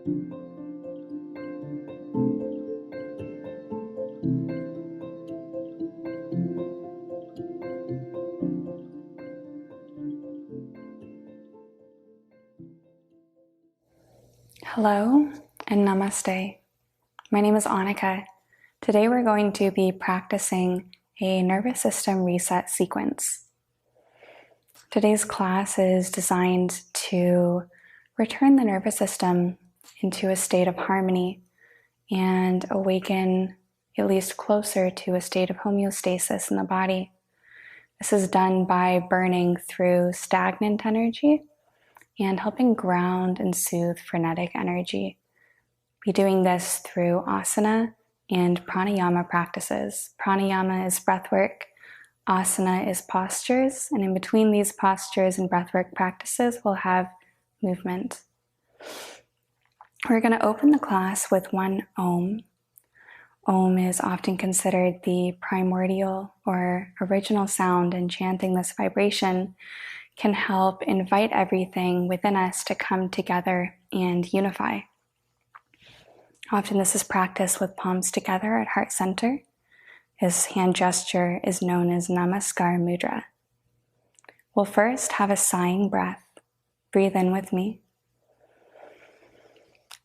Hello and namaste. My name is Anika. Today we're going to be practicing a nervous system reset sequence. Today's class is designed to return the nervous system into a state of harmony and awaken at least closer to a state of homeostasis in the body. This is done by burning through stagnant energy and helping ground and soothe frenetic energy. Be doing this through asana and pranayama practices. Pranayama is breathwork, asana is postures, and in between these postures and breathwork practices, we'll have movement. We're going to open the class with one Om. Om is often considered the primordial or original sound, and chanting this vibration can help invite everything within us to come together and unify. Often this is practiced with palms together at heart center. This hand gesture is known as Namaskar Mudra. We'll first have a sighing breath. Breathe in with me.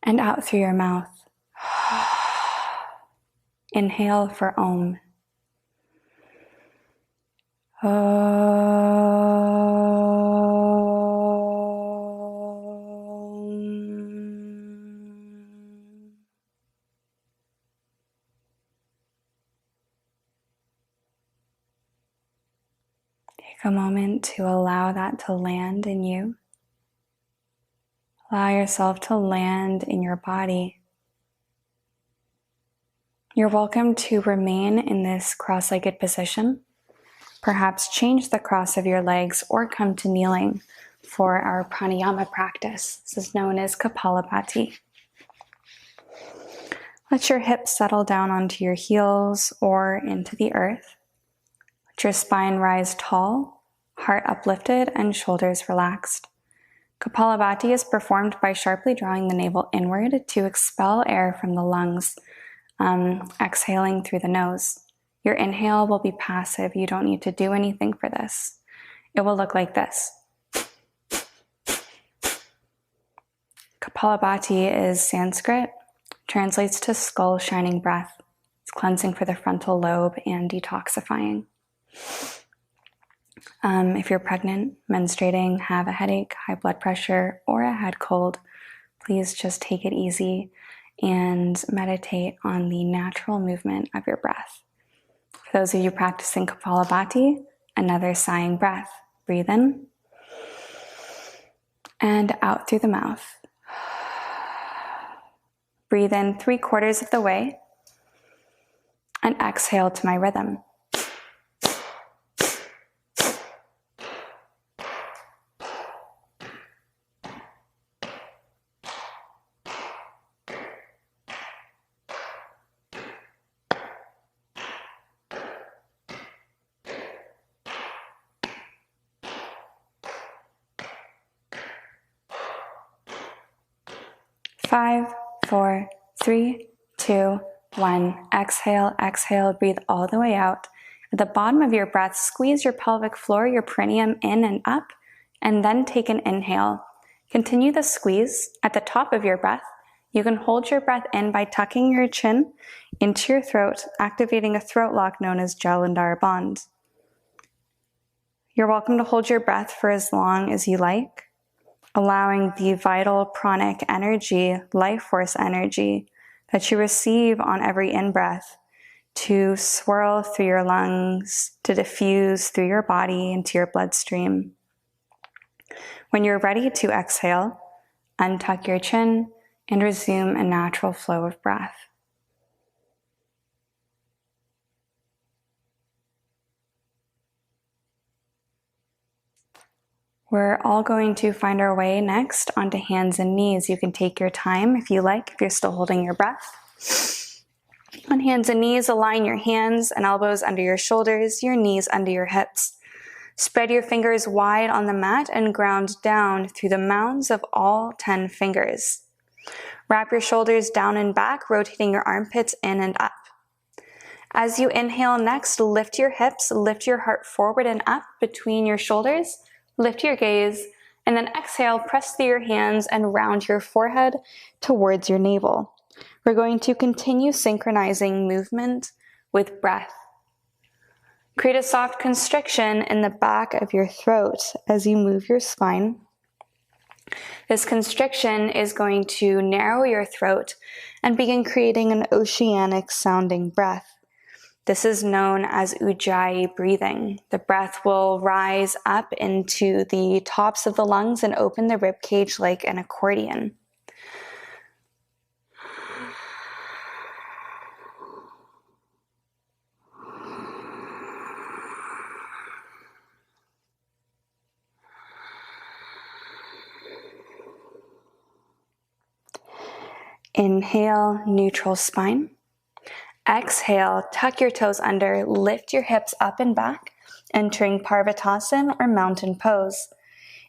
And out through your mouth. Inhale for Om. Take a moment to allow that to land in you. Allow yourself to land in your body. You're welcome to remain in this cross-legged position. Perhaps change the cross of your legs or come to kneeling for our pranayama practice. This is known as kapalbhati. Let your hips settle down onto your heels or into the earth. Let your spine rise tall, heart uplifted, and shoulders relaxed. Kapalbhati is performed by sharply drawing the navel inward to expel air from the lungs, exhaling through the nose. Your inhale will be passive. You don't need to do anything for this. It will look like this. Kapalbhati is Sanskrit, translates to skull shining breath. It's cleansing for the frontal lobe and detoxifying. If you're pregnant, menstruating, have a headache, high blood pressure, or a head cold, please just take it easy and meditate on the natural movement of your breath. For those of you practicing Kapalbhati, another sighing breath. Breathe in and out through the mouth. Breathe in 3/4 of the way and exhale to my rhythm. Five, 4, 3, 2, 1. Exhale, exhale, breathe all the way out. At the bottom of your breath, squeeze your pelvic floor, your perineum in and up, and then take an inhale. Continue the squeeze. At the top of your breath, you can hold your breath in by tucking your chin into your throat, activating a throat lock known as Jalandhar Band. You're welcome to hold your breath for as long as you like, allowing the vital pranic energy, life force energy that you receive on every in-breath to swirl through your lungs, to diffuse through your body into your bloodstream. When you're ready to exhale, untuck your chin and resume a natural flow of breath. We're all going to find our way next onto hands and knees. You can take your time if you like, if you're still holding your breath. On hands and knees, align your hands and elbows under your shoulders, your knees under your hips. Spread your fingers wide on the mat and ground down through the mounds of all 10 fingers. Wrap your shoulders down and back, rotating your armpits in and up. As you inhale next, lift your hips, lift your heart forward and up between your shoulders, lift your gaze, and then exhale, press through your hands and round your forehead towards your navel. We're going to continue synchronizing movement with breath. Create a soft constriction in the back of your throat as you move your spine. This constriction is going to narrow your throat and begin creating an oceanic sounding breath. This is known as ujjayi breathing. The breath will rise up into the tops of the lungs and open the rib cage like an accordion. Inhale, neutral spine. Exhale, tuck your toes under, lift your hips up and back, entering Parvatasana or mountain pose.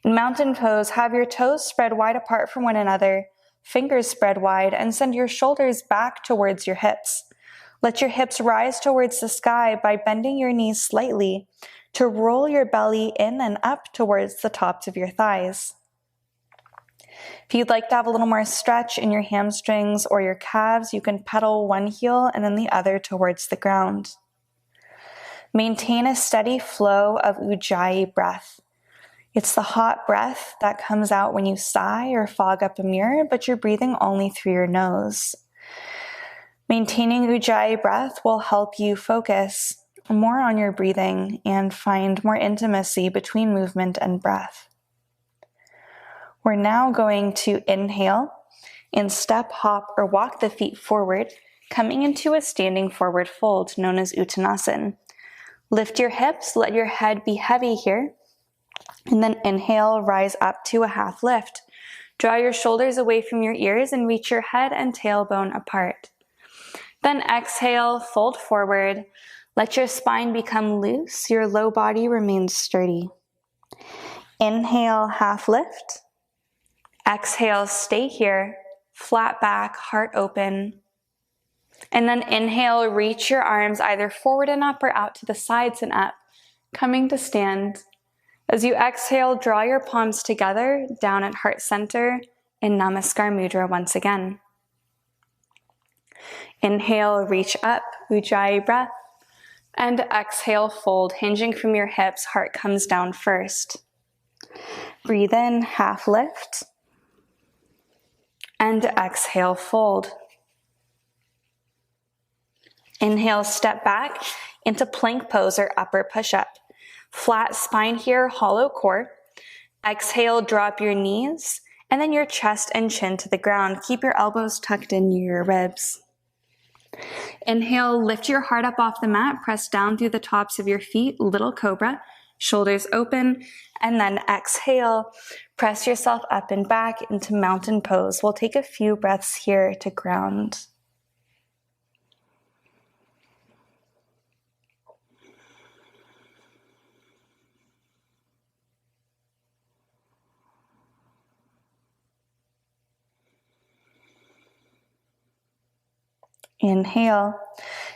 In mountain pose, have your toes spread wide apart from one another, fingers spread wide, and send your shoulders back towards your hips. Let your hips rise towards the sky by bending your knees slightly to roll your belly in and up towards the tops of your thighs. If you'd like to have a little more stretch in your hamstrings or your calves, you can pedal one heel and then the other towards the ground. Maintain a steady flow of ujjayi breath. It's the hot breath that comes out when you sigh or fog up a mirror, but you're breathing only through your nose. Maintaining ujjayi breath will help you focus more on your breathing and find more intimacy between movement and breath. We're now going to inhale and step, hop, or walk the feet forward, coming into a standing forward fold known as Uttanasana. Lift your hips, let your head be heavy here, and then inhale, rise up to a half lift. Draw your shoulders away from your ears and reach your head and tailbone apart. Then exhale, fold forward. Let your spine become loose, your low body remains sturdy. Inhale, half lift. Exhale, stay here, flat back, heart open. And then inhale, reach your arms either forward and up or out to the sides and up, coming to stand. As you exhale, draw your palms together down at heart center in Namaskar Mudra once again. Inhale, reach up, ujjayi breath. And exhale, fold, hinging from your hips, heart comes down first. Breathe in, half lift. And exhale, fold. Inhale, step back into plank pose or upper push-up. Flat spine here, hollow core. Exhale, drop your knees, and then your chest and chin to the ground. Keep your elbows tucked in near your ribs. Inhale, lift your heart up off the mat, press down through the tops of your feet, little cobra, shoulders open, and then exhale, press yourself up and back into mountain pose. We'll take a few breaths here to ground. Inhale,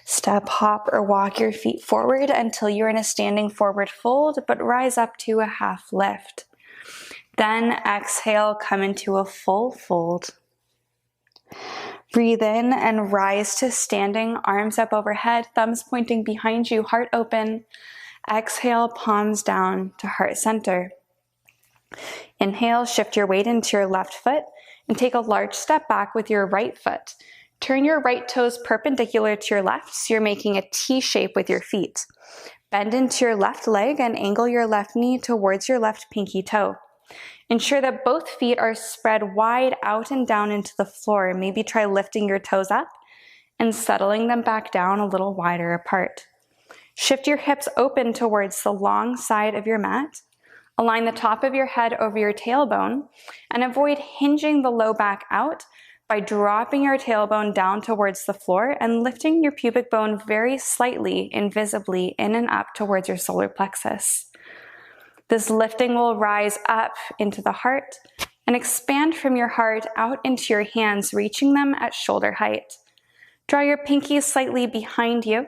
step, hop, or walk your feet forward until you're in a standing forward fold, but rise up to a half lift. Then exhale, come into a full fold. Breathe in and rise to standing, arms up overhead, thumbs pointing behind you, heart open. Exhale, palms down to heart center. Inhale, shift your weight into your left foot and take a large step back with your right foot. Turn your right toes perpendicular to your left, so you're making a T shape with your feet. Bend into your left leg and angle your left knee towards your left pinky toe. Ensure that both feet are spread wide out and down into the floor. Maybe try lifting your toes up and settling them back down a little wider apart. Shift your hips open towards the long side of your mat. Align the top of your head over your tailbone and avoid hinging the low back out by dropping your tailbone down towards the floor and lifting your pubic bone very slightly, invisibly, in and up towards your solar plexus. This lifting will rise up into the heart and expand from your heart out into your hands, reaching them at shoulder height. Draw your pinkies slightly behind you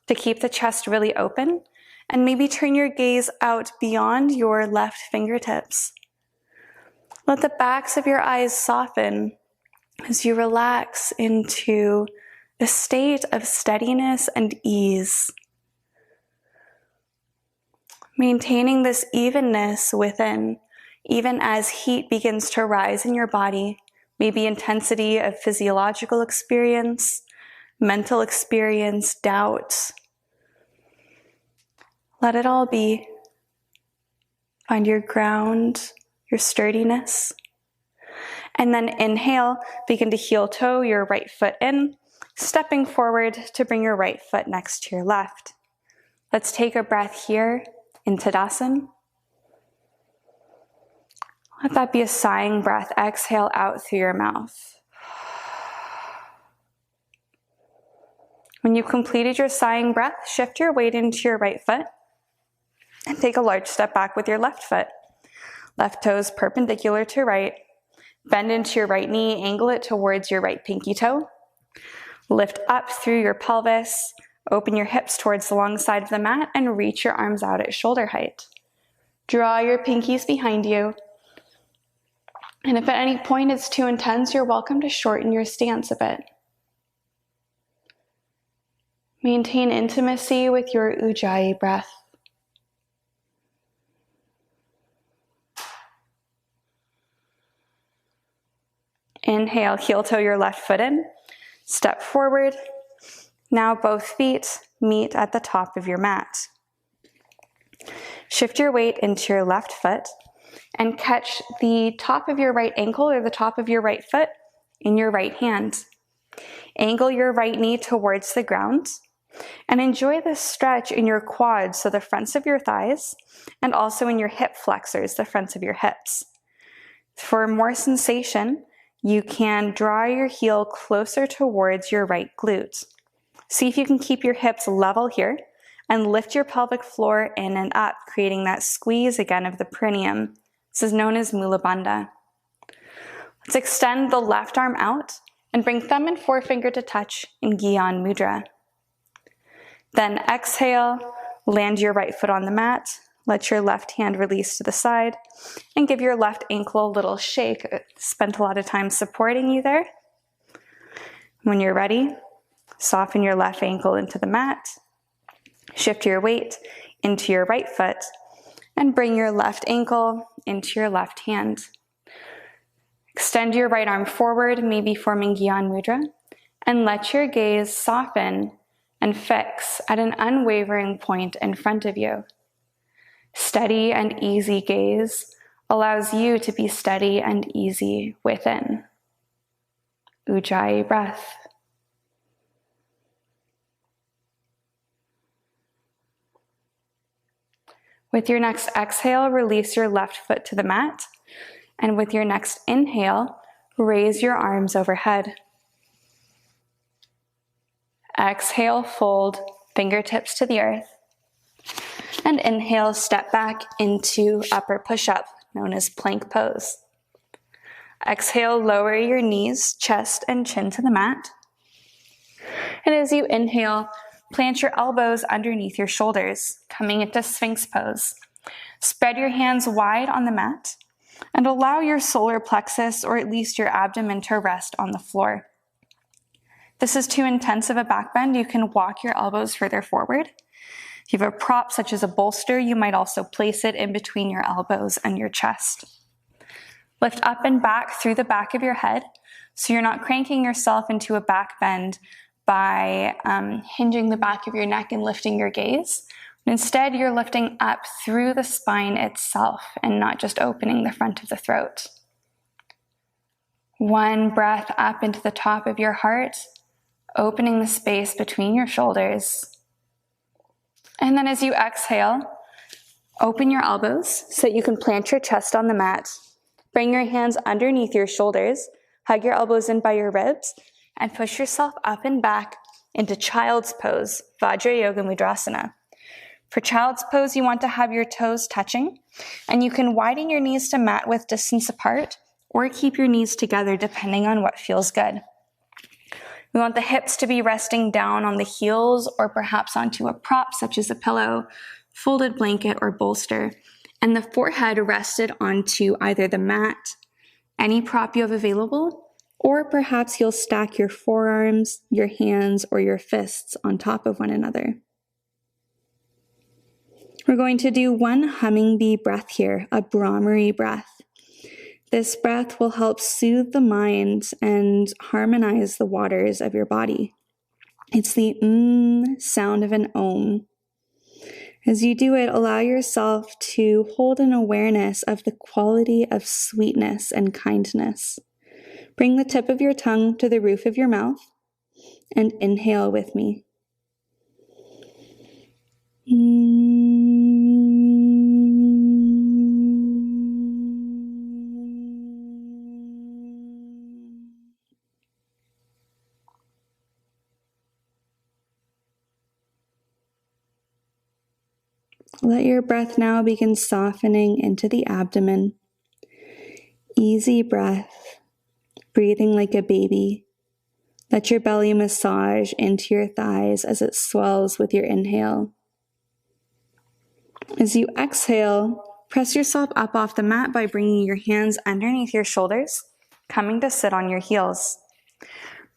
to keep the chest really open, and maybe turn your gaze out beyond your left fingertips. Let the backs of your eyes soften as you relax into a state of steadiness and ease. Maintaining this evenness within, even as heat begins to rise in your body, maybe intensity of physiological experience, mental experience, doubt. Let it all be. Find your ground, your sturdiness. And then inhale, begin to heel toe your right foot in, stepping forward to bring your right foot next to your left. Let's take a breath here in Tadasana. Let that be a sighing breath. Exhale out through your mouth. When you've completed your sighing breath, shift your weight into your right foot and take a large step back with your left foot. Left toes perpendicular to right. Bend into your right knee, angle it towards your right pinky toe. Lift up through your pelvis, open your hips towards the long side of the mat, and reach your arms out at shoulder height. Draw your pinkies behind you. And if at any point it's too intense, you're welcome to shorten your stance a bit. Maintain intimacy with your Ujjayi breath. Inhale, heel toe your left foot in. Step forward. Now both feet meet at the top of your mat. Shift your weight into your left foot and catch the top of your right ankle or the top of your right foot in your right hand. Angle your right knee towards the ground and enjoy this stretch in your quads, so the fronts of your thighs, and also in your hip flexors, the fronts of your hips. For more sensation, you can draw your heel closer towards your right glute. See if you can keep your hips level here and lift your pelvic floor in and up, creating that squeeze again of the perineum. This is known as Mula Bandha. Let's extend the left arm out and bring thumb and forefinger to touch in Gyan Mudra. Then exhale, land your right foot on the mat. Let your left hand release to the side and give your left ankle a little shake. Spent a lot of time supporting you there. When you're ready, soften your left ankle into the mat. Shift your weight into your right foot and bring your left ankle into your left hand. Extend your right arm forward, maybe forming Gyan Mudra, and let your gaze soften and fix at an unwavering point in front of you. Steady and easy gaze allows you to be steady and easy within. Ujjayi breath. With your next exhale, release your left foot to the mat. And with your next inhale, raise your arms overhead. Exhale, fold fingertips to the earth. And inhale, step back into upper push-up, known as plank pose. Exhale, lower your knees, chest, and chin to the mat. And as you inhale, plant your elbows underneath your shoulders, coming into Sphinx pose. Spread your hands wide on the mat and allow your solar plexus, or at least your abdomen, to rest on the floor. If this is too intense of a back bend, you can walk your elbows further forward. If you have a prop such as a bolster, you might also place it in between your elbows and your chest. Lift up and back through the back of your head, so you're not cranking yourself into a back bend by hinging the back of your neck and lifting your gaze. Instead, you're lifting up through the spine itself and not just opening the front of the throat. One breath up into the top of your heart, opening the space between your shoulders. And then as you exhale, open your elbows so that you can plant your chest on the mat. Bring your hands underneath your shoulders, hug your elbows in by your ribs, and push yourself up and back into Child's Pose, Vajra Yoga Mudrasana. For Child's Pose, you want to have your toes touching, and you can widen your knees to mat width distance apart, or keep your knees together depending on what feels good. We want the hips to be resting down on the heels or perhaps onto a prop such as a pillow, folded blanket, or bolster, and the forehead rested onto either the mat, any prop you have available, or perhaps you'll stack your forearms, your hands, or your fists on top of one another. We're going to do one honeybee breath here, a brahmari breath. This breath will help soothe the mind and harmonize the waters of your body. It's the sound of an om. As you do it, allow yourself to hold an awareness of the quality of sweetness and kindness. Bring the tip of your tongue to the roof of your mouth and inhale with me. Let your breath now begin softening into the abdomen. Easy breath, breathing like a baby. Let your belly massage into your thighs as it swells with your inhale. As you exhale, press yourself up off the mat by bringing your hands underneath your shoulders, coming to sit on your heels.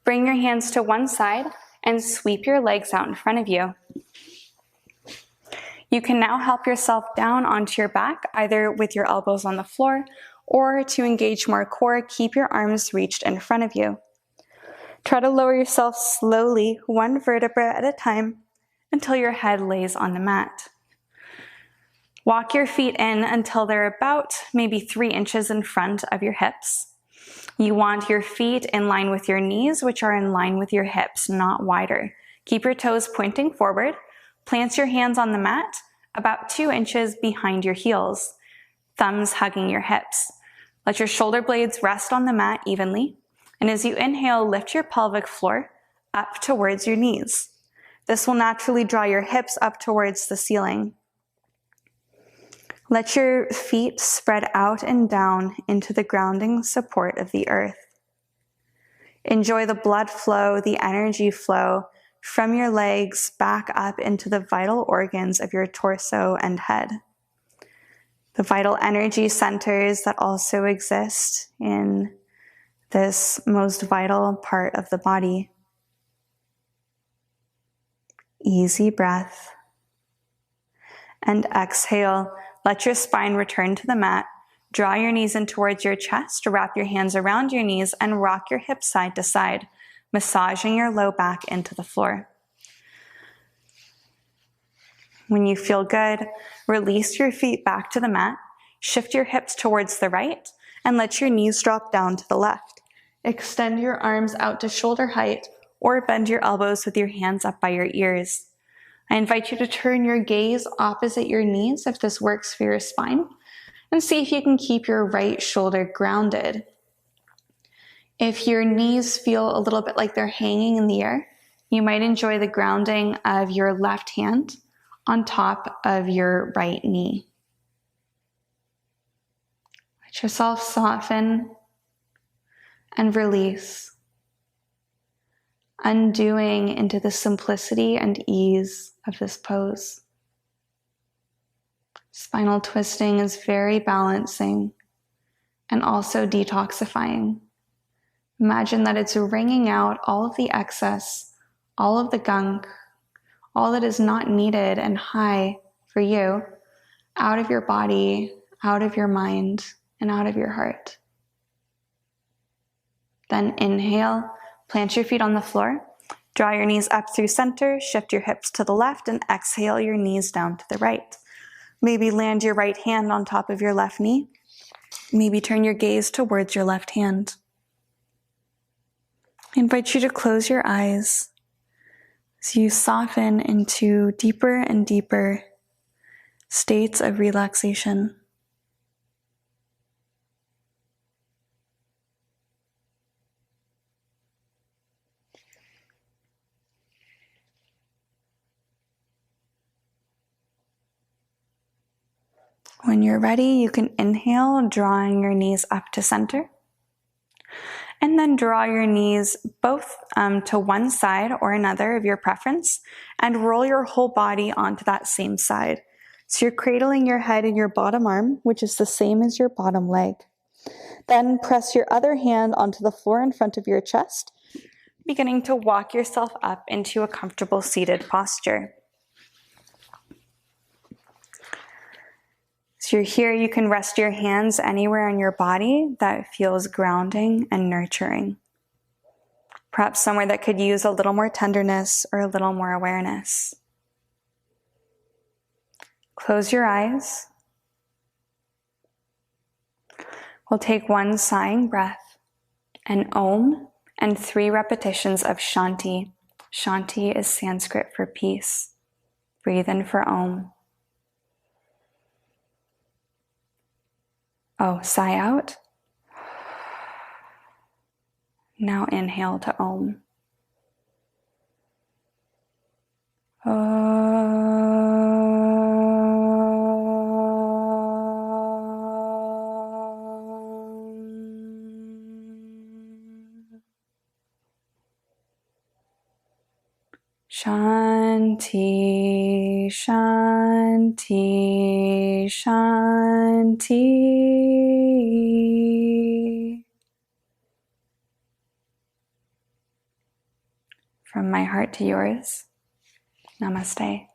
Bring your hands to one side and sweep your legs out in front of you. You can now help yourself down onto your back, either with your elbows on the floor, or to engage more core, keep your arms reached in front of you. Try to lower yourself slowly, one vertebra at a time, until your head lays on the mat. Walk your feet in until they're about maybe 3 inches in front of your hips. You want your feet in line with your knees, which are in line with your hips, not wider. Keep your toes pointing forward. Plant your hands on the mat about 2 inches behind your heels, thumbs hugging your hips. Let your shoulder blades rest on the mat evenly. And as you inhale, lift your pelvic floor up towards your knees. This will naturally draw your hips up towards the ceiling. Let your feet spread out and down into the grounding support of the earth. Enjoy the blood flow, the energy flow from your legs back up into the vital organs of your torso and head. The vital energy centers that also exist in this most vital part of the body. Easy breath. And exhale. Let your spine return to the mat. Draw your knees in towards your chest. Wrap your hands around your knees and rock your hips side to side, massaging your low back into the floor. When you feel good, release your feet back to the mat, shift your hips towards the right, and let your knees drop down to the left. Extend your arms out to shoulder height or bend your elbows with your hands up by your ears. I invite you to turn your gaze opposite your knees if this works for your spine, and see if you can keep your right shoulder grounded. If your knees feel a little bit like they're hanging in the air, you might enjoy the grounding of your left hand on top of your right knee. Let yourself soften and release, undoing into the simplicity and ease of this pose. Spinal twisting is very balancing and also detoxifying. Imagine that it's wringing out all of the excess, all of the gunk, all that is not needed and high for you, out of your body, out of your mind, and out of your heart. Then inhale, plant your feet on the floor, draw your knees up through center, shift your hips to the left, and exhale your knees down to the right. Maybe land your right hand on top of your left knee. Maybe turn your gaze towards your left hand. I invite you to close your eyes as you soften into deeper and deeper states of relaxation. When you're ready, you can inhale, drawing your knees up to center. And then draw your knees both to one side or another of your preference and roll your whole body onto that same side. So you're cradling your head in your bottom arm, which is the same as your bottom leg. Then press your other hand onto the floor in front of your chest, beginning to walk yourself up into a comfortable seated posture. So you're here, you can rest your hands anywhere on your body that feels grounding and nurturing. Perhaps somewhere that could use a little more tenderness or a little more awareness. Close your eyes. We'll take one sighing breath, an Om, and 3 repetitions of Shanti. Shanti is Sanskrit for peace. Breathe in for Om. Oh, sigh out. Now inhale to Om. Shanti, Shanti, Shanti. From my heart to yours, Namaste.